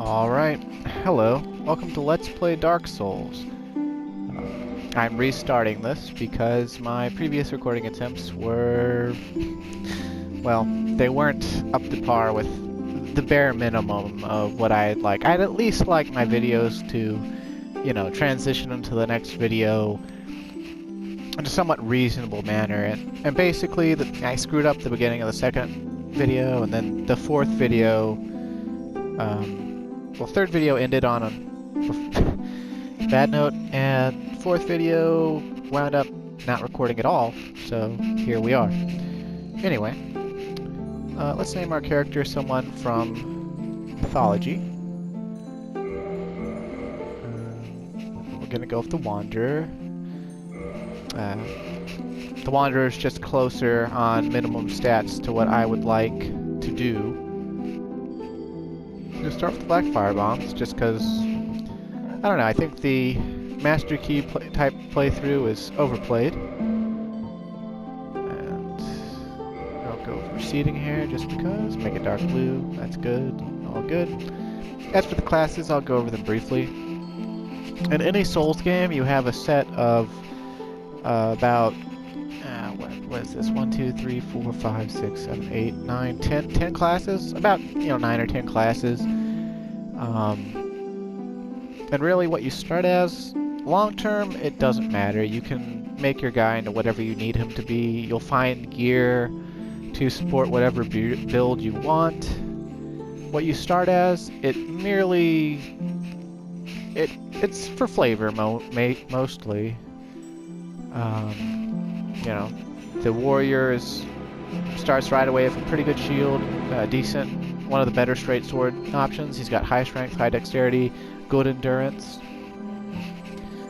Alright, hello. Welcome to Let's Play Dark Souls. I'm restarting this because my previous recording attempts were... well, they weren't up to par with the bare minimum of what I'd like. I'd at least like my videos to, you know, transition into the next video in a somewhat reasonable manner. And basically, I screwed up the beginning of the second video, and then the fourth video... well, third video ended on a bad note, and fourth video wound up not recording at all, so here we are. Anyway, let's name our character someone from mythology. We're gonna go with the Wanderer. The Wanderer is just closer on minimum stats to what I would like to do. We'll start with the Black Fire Bombs, just because, I don't know, I think the Master Key type playthrough is overplayed. And I'll go for seeding here, just because. Make it dark blue, that's good, all good. As for the classes, I'll go over them briefly. In any Souls game, you have a set of about, what is this, 1, 2, 3, 4, 5, 6, 7, 8, 9, 10 classes? About, 9 or 10 classes. And really what you start as, long term, it doesn't matter. You can make your guy into whatever you need him to be. You'll find gear to support whatever build you want. What you start as, it merely... It's for flavor, mostly. The warrior starts right away with a pretty good shield, decent, one of the better straight sword options. He's got high strength, high dexterity, good endurance.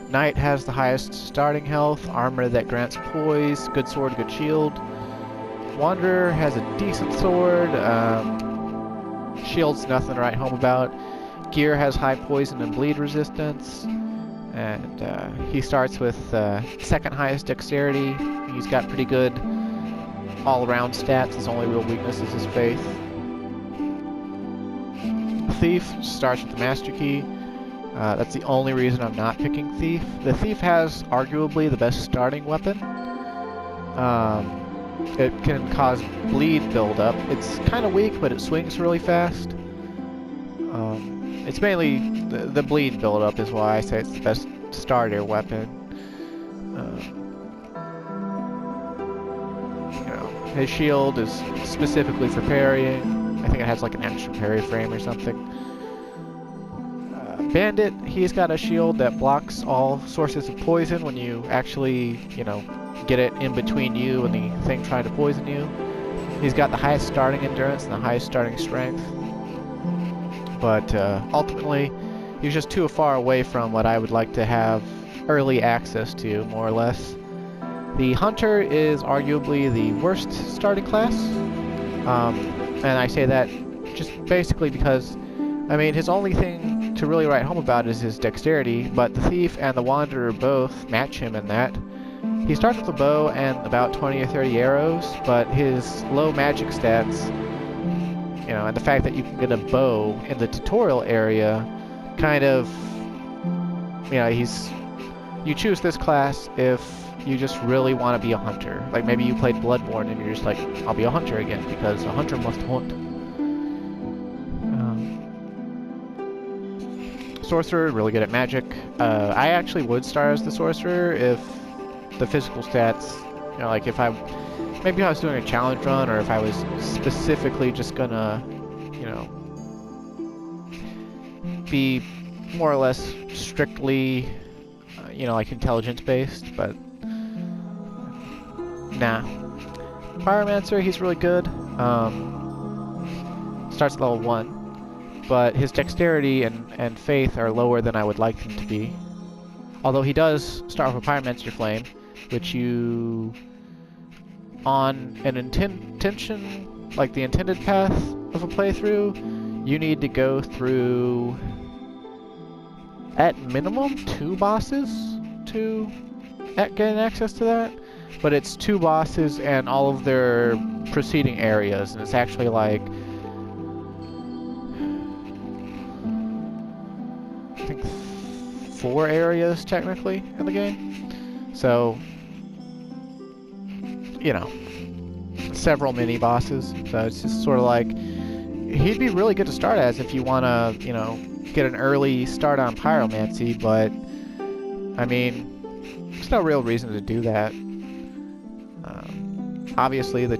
Knight has the highest starting health, armor that grants poise, good sword, good shield. Wanderer has a decent sword, shield's nothing to write home about. Gear has high poison and bleed resistance. And he starts with second highest dexterity. He's got pretty good all-around stats. His only real weakness is his faith. Thief starts with the Master Key. That's the only reason I'm not picking Thief. The Thief has arguably the best starting weapon. It can cause bleed buildup. It's kind of weak, but it swings really fast. It's mainly the bleed buildup is why I say it's the best starter weapon. His shield is specifically for parrying. I think it has like an extra parry frame or something. Bandit, he's got a shield that blocks all sources of poison when you actually, get it in between you and the thing trying to poison you. He's got the highest starting endurance and the highest starting strength. But ultimately, he's just too far away from what I would like to have early access to, more or less. The Hunter is arguably the worst starting class. And I say that just basically because, his only thing to really write home about is his dexterity, but the Thief and the Wanderer both match him in that. He starts with a bow and about 20 or 30 arrows, but his low magic stats... and the fact that you can get a bow in the tutorial area kind of, you choose this class if you just really want to be a hunter. Like maybe you played Bloodborne and you're just like, I'll be a hunter again because a hunter must hunt. Sorcerer, really good at magic. I actually would start as the Sorcerer if the physical stats, if maybe I was doing a challenge run, or if I was specifically just gonna, be more or less strictly, like intelligence-based, but nah. Pyromancer, he's really good. Starts at level 1, but his dexterity and faith are lower than I would like them to be. Although he does start with a Pyromancer Flame, which you... on an intention, like the intended path of a playthrough, you need to go through, at minimum, 2 bosses to gain access to that. But it's 2 bosses and all of their preceding areas, and it's actually like I think 4 areas technically in the game. So, you know, several mini bosses. So it's just sort of like, he'd be really good to start as if you want to, you know, get an early start on pyromancy, but I mean, there's no real reason to do that. Obviously, the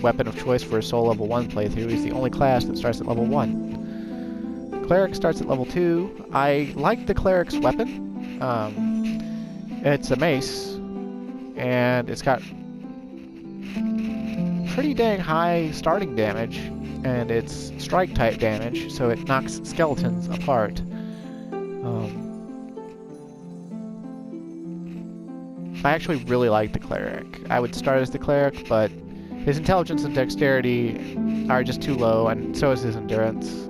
weapon of choice for a soul level 1 playthrough is the only class that starts at level 1. Cleric starts at level 2. I like the Cleric's weapon. It's a mace, and it's got pretty dang high starting damage, and it's strike type damage, so it knocks skeletons apart. I actually really like the Cleric. I would start as the Cleric, but his intelligence and dexterity are just too low, and so is his endurance.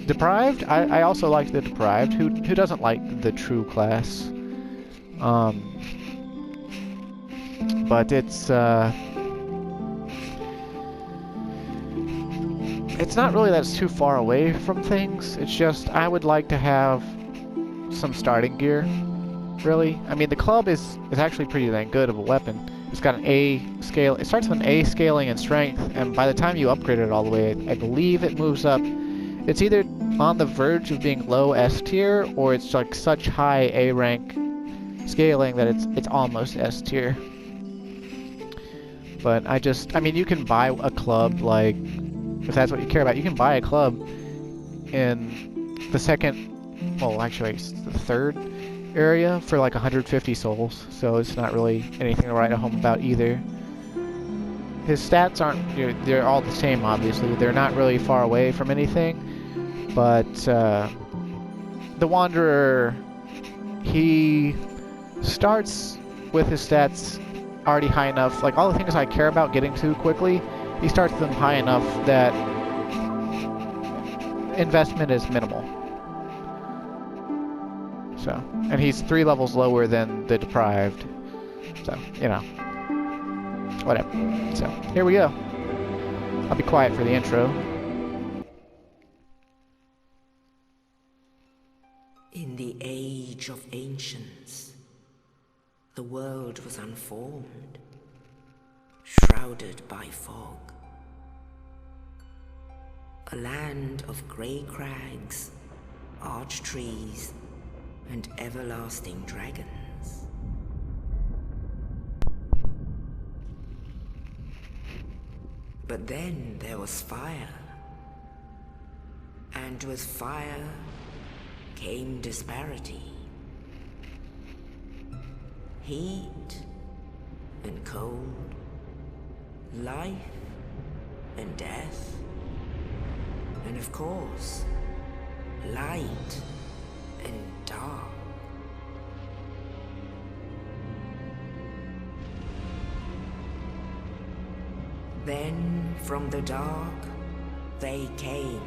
Deprived? I also like the Deprived. Who doesn't like the true class? But it's not really that it's too far away from things. It's just I would like to have some starting gear. Really, I mean, the club is actually pretty dang good of a weapon. It's got an A scale. It starts with an A scaling in strength, and by the time you upgrade it all the way, I believe it moves up. It's either on the verge of being low S tier, or it's like such high A rank scaling that it's almost S tier. But I mean, you can buy a club, like, if that's what you care about, you can buy a club in the second, well, actually, it's the third area for like 150 souls, so it's not really anything to write home about either. His stats aren't, they're all the same, obviously. They're not really far away from anything, but the Wanderer, he starts with his stats already high enough, like all the things I care about getting to quickly, he starts them high enough that investment is minimal. So, and he's 3 levels lower than the Deprived. So, you know, whatever. So, here we go. I'll be quiet for the intro. In the age of ancients, the world was unformed, shrouded by fog. A land of grey crags, arch trees, and everlasting dragons. But then there was fire, and with fire came disparity. Heat and cold, life and death, and of course, light and dark. Then from the dark they came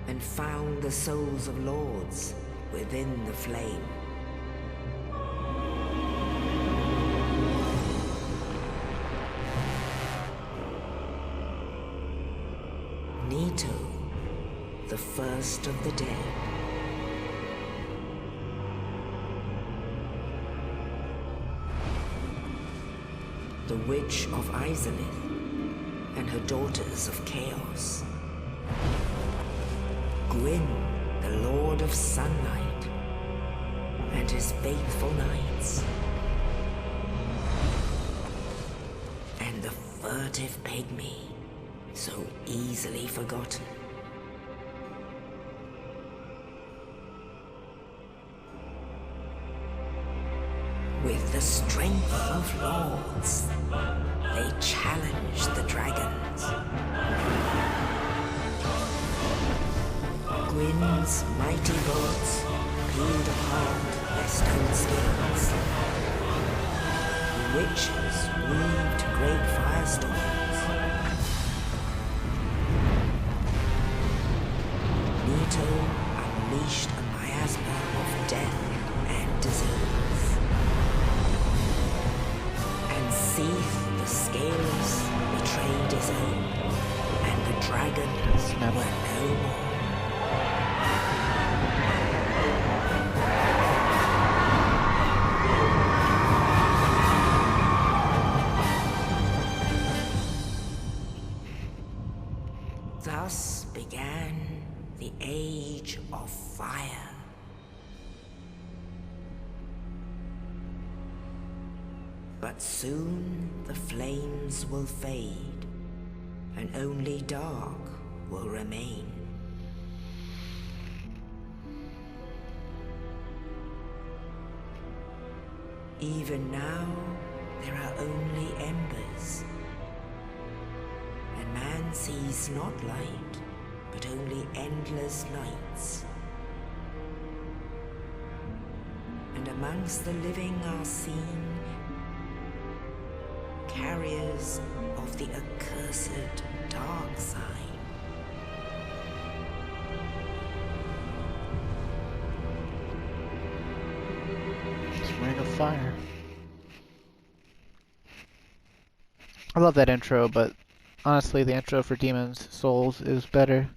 and found the souls of lords within the flame. Nito, the first of the dead. The Witch of Izalith and her daughters of Chaos. Gwyn, the Lord of Sunlight, and his faithful knights. And the furtive pygmy, so easily forgotten. With the strength of lords, they challenged the dragons. Gwyn's mighty bolts peeled apart their stone skills. The witches weaved great firestorms. Nito unleashed a miasma of death and disease. And Seath, the Scaleless, betrayed his own, and the dragons were no more. Thus began the Age of Fire. But soon the flames will fade, and only dark will remain. Even now, there are only embers, and man sees not light, but only endless nights. And amongst the living are seen carriers of the accursed dark side. It's Ring of Fire. I love that intro, but honestly, the intro for Demon's Souls is better.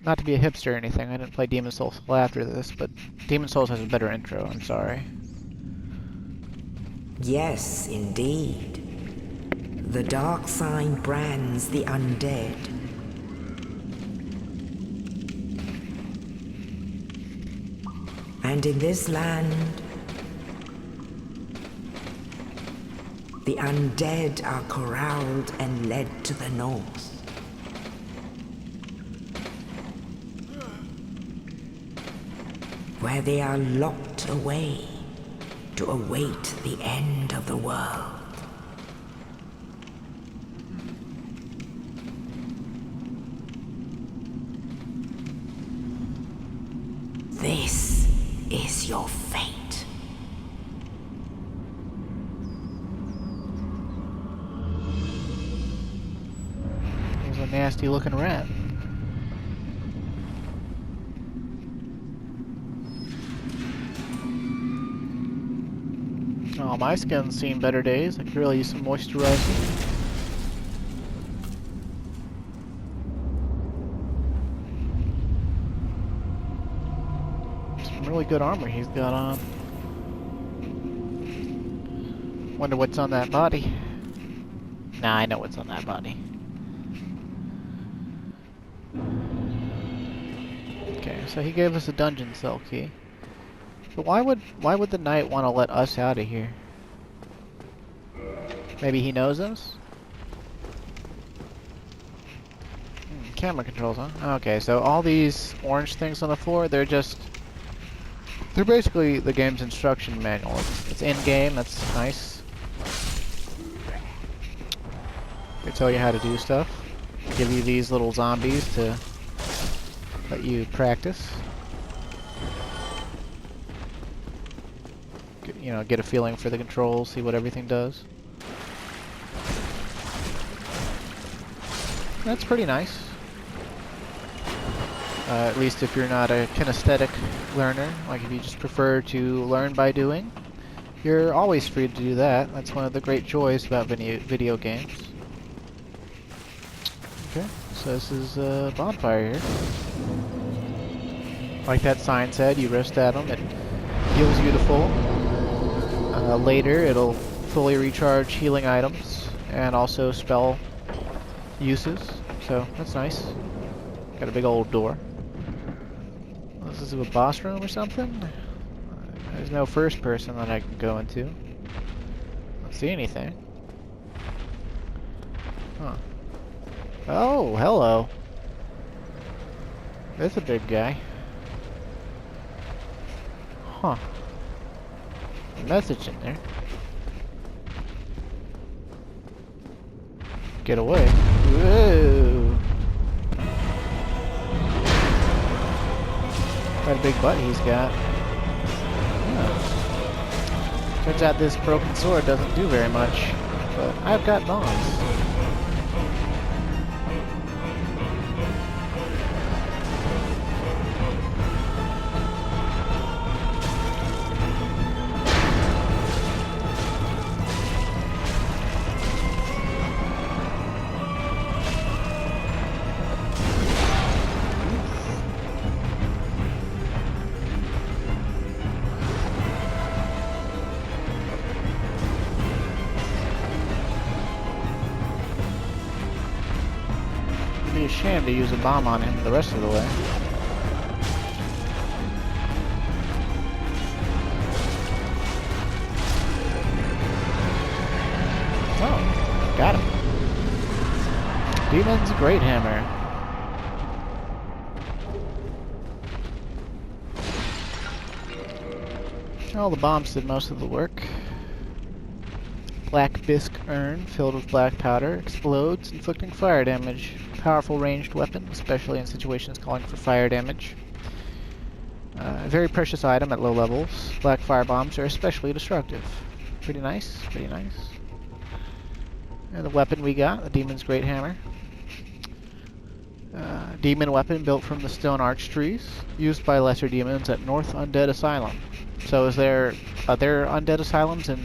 Not to be a hipster or anything, I didn't play Demon's Souls till after this, but Demon's Souls has a better intro, I'm sorry. Yes, indeed. The dark side brands the undead. And in this land, the undead are corralled and led to the north. Where they are locked away to await the end of the world. This is your fate. There's a nasty looking rat. Oh, my skin's seen better days. I could really use some moisturizing. Some really good armor he's got on. Wonder what's on that body. Nah, I know what's on that body. Okay, so he gave us a dungeon cell key. But why would the knight want to let us out of here? Maybe he knows us? Camera controls, huh? Okay, so all these orange things on the floor, they're basically the game's instruction manual. It's in-game, that's nice. They tell you how to do stuff. Give you these little zombies to let you practice. You know, get a feeling for the controls, see what everything does. That's pretty nice. At least if you're not a kinesthetic learner, like if you just prefer to learn by doing, you're always free to do that. That's one of the great joys about video games. Okay, so this is a bonfire here. Like that sign said, you rest at them, it heals you to full. Later, it'll fully recharge healing items and also spell uses, so that's nice. Got a big old door. This is a boss room or something? There's no first person that I can go into. Don't see anything. Huh. Oh, hello. There's a big guy. Huh. Message in there. Get away. Whoa. What a big butt he's got. Oh. Turns out this broken sword doesn't do very much, but I've got bombs. be a shame to use a bomb on him the rest of the way. Oh, got him. Demon's Great Hammer. All the bombs did most of the work. Black bisque urn filled with black powder explodes, inflicting fire damage. Powerful ranged weapon, especially in situations calling for fire damage. A very precious item at low levels. Black fire bombs are especially destructive. Pretty nice, pretty nice. And the weapon we got, the Demon's Great Hammer. Demon weapon built from the stone arch trees, used by lesser demons at North Undead Asylum. So is there other Undead Asylums in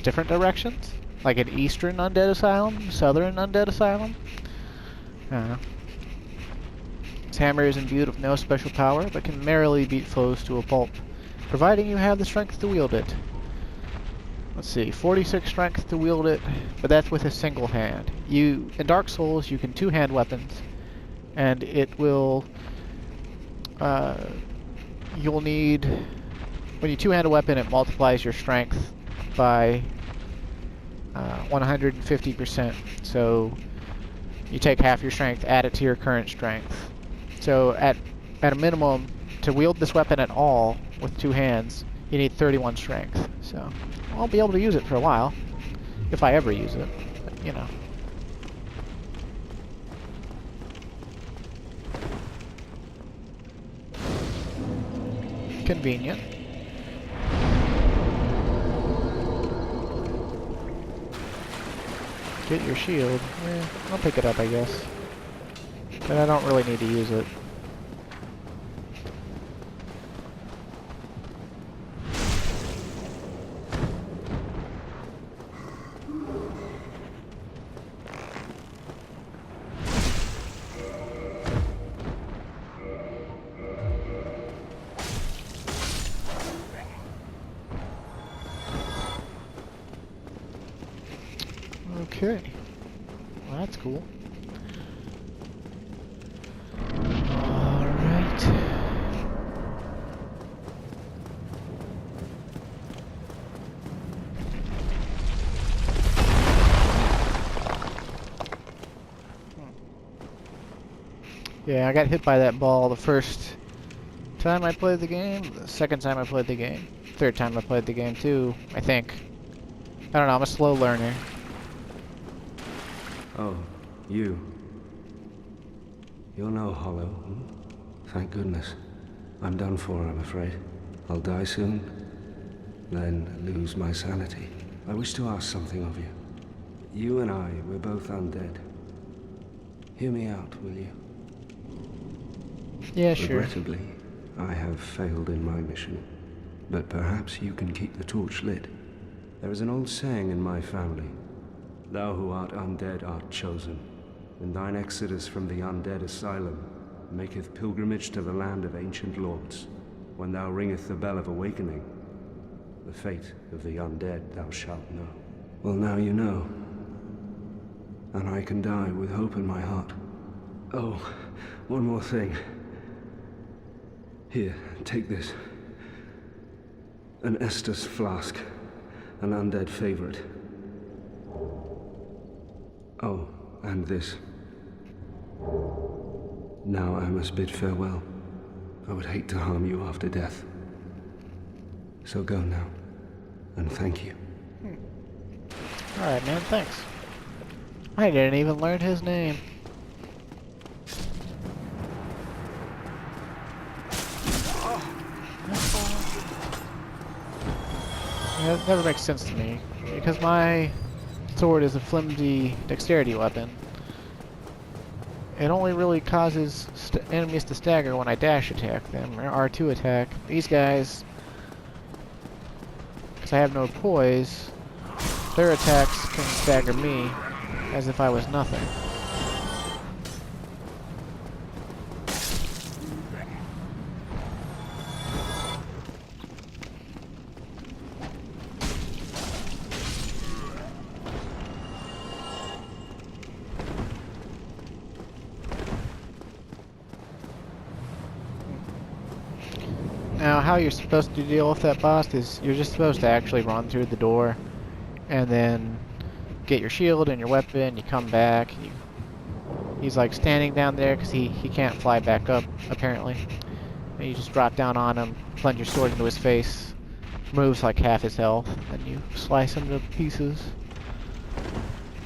different directions? Like an Eastern Undead Asylum? Southern Undead Asylum? I don't know. This hammer is imbued with no special power, but can merrily beat foes to a pulp, providing you have the strength to wield it. Let's see, 46 strength to wield it, but that's with a single hand. In Dark Souls, you can two-hand weapons, and it will, you'll need, when you two-hand a weapon, it multiplies your strength by 150%. So you take half your strength, add it to your current strength. So at a minimum, to wield this weapon at all with two hands, you need 31 strength. So I'll be able to use it for a while, if I ever use it, but, you know. Convenient. Get your shield. I'll pick it up, I guess. But I don't really need to use it. Okay. Well, that's cool. Alright. Yeah, I got hit by that ball the first time I played the game, the second time I played the game, third time I played the game too, I think. I don't know, I'm a slow learner. Oh, you. You're no hollow. Thank goodness. I'm done for, I'm afraid. I'll die soon, then lose my sanity. I wish to ask something of you. You and I, we're both undead. Hear me out, will you? Yeah, sure. Regrettably, I have failed in my mission, but perhaps you can keep the torch lit. There is an old saying in my family. Thou who art undead art chosen, and thine exodus from the undead asylum maketh pilgrimage to the land of ancient lords. When thou ringeth the bell of awakening, the fate of the undead thou shalt know. Well, now you know, and I can die with hope in my heart. Oh, one more thing. Here, take this. An Estus flask, an undead favorite. Oh, and this. Now I must bid farewell. I would hate to harm you after death. So go now, and thank you. Alright, man, thanks. I didn't even learn his name. Yeah, that never makes sense to me, because my sword is a flimsy dexterity weapon. It only really causes enemies to stagger when I dash attack them, or R2 attack. These guys, because I have no poise, their attacks can stagger me as if I was nothing. Now, how you're supposed to deal with that boss is you're just supposed to actually run through the door and then get your shield and your weapon. You come back. He's like standing down there because he can't fly back up, apparently. And you just drop down on him, plunge your sword into his face, removes like half his health, and you slice him to pieces.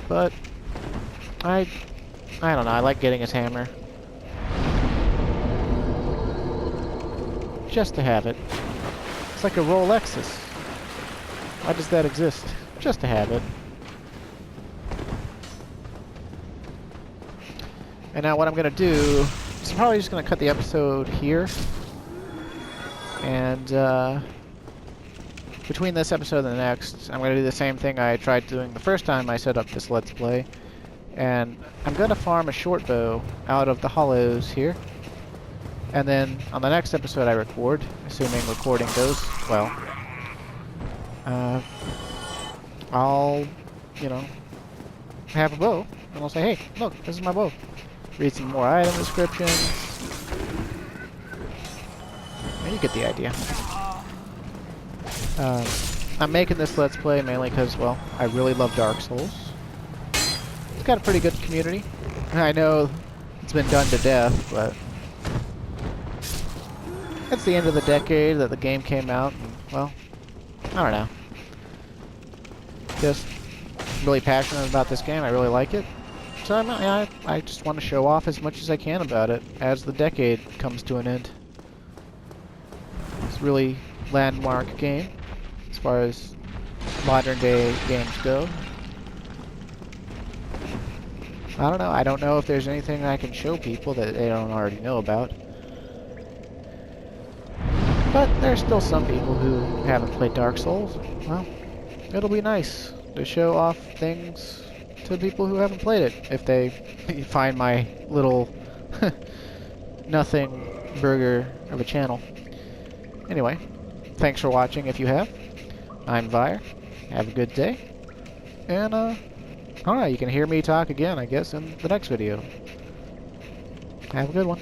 But I don't know, I like getting his hammer. Just to have it. It's like a Rolexus. Why does that exist? Just to have it. And now what I'm gonna do is probably just gonna cut the episode here. And between this episode and the next, I'm gonna do the same thing I tried doing the first time I set up this Let's Play. And I'm gonna farm a short bow out of the hollows here. And then on the next episode I record, assuming recording goes well, I'll, you know, have a bow, and I'll say, hey, look, this is my bow. Read some more item descriptions. And you get the idea. I'm making this Let's Play mainly because, well, I really love Dark Souls. It's got a pretty good community. I know it's been done to death, but it's the end of the decade that the game came out, and, well, I don't know. Just really passionate about this game. I really like it. So I just want to show off as much as I can about it as the decade comes to an end. It's a really landmark game as far as modern day games go. I don't know. I don't know if there's anything I can show people that they don't already know about. But there's still some people who haven't played Dark Souls. Well, it'll be nice to show off things to people who haven't played it, if they find my little nothing burger of a channel. Anyway, thanks for watching if you have. I'm Vire. Have a good day. And, alright, you can hear me talk again, I guess, in the next video. Have a good one.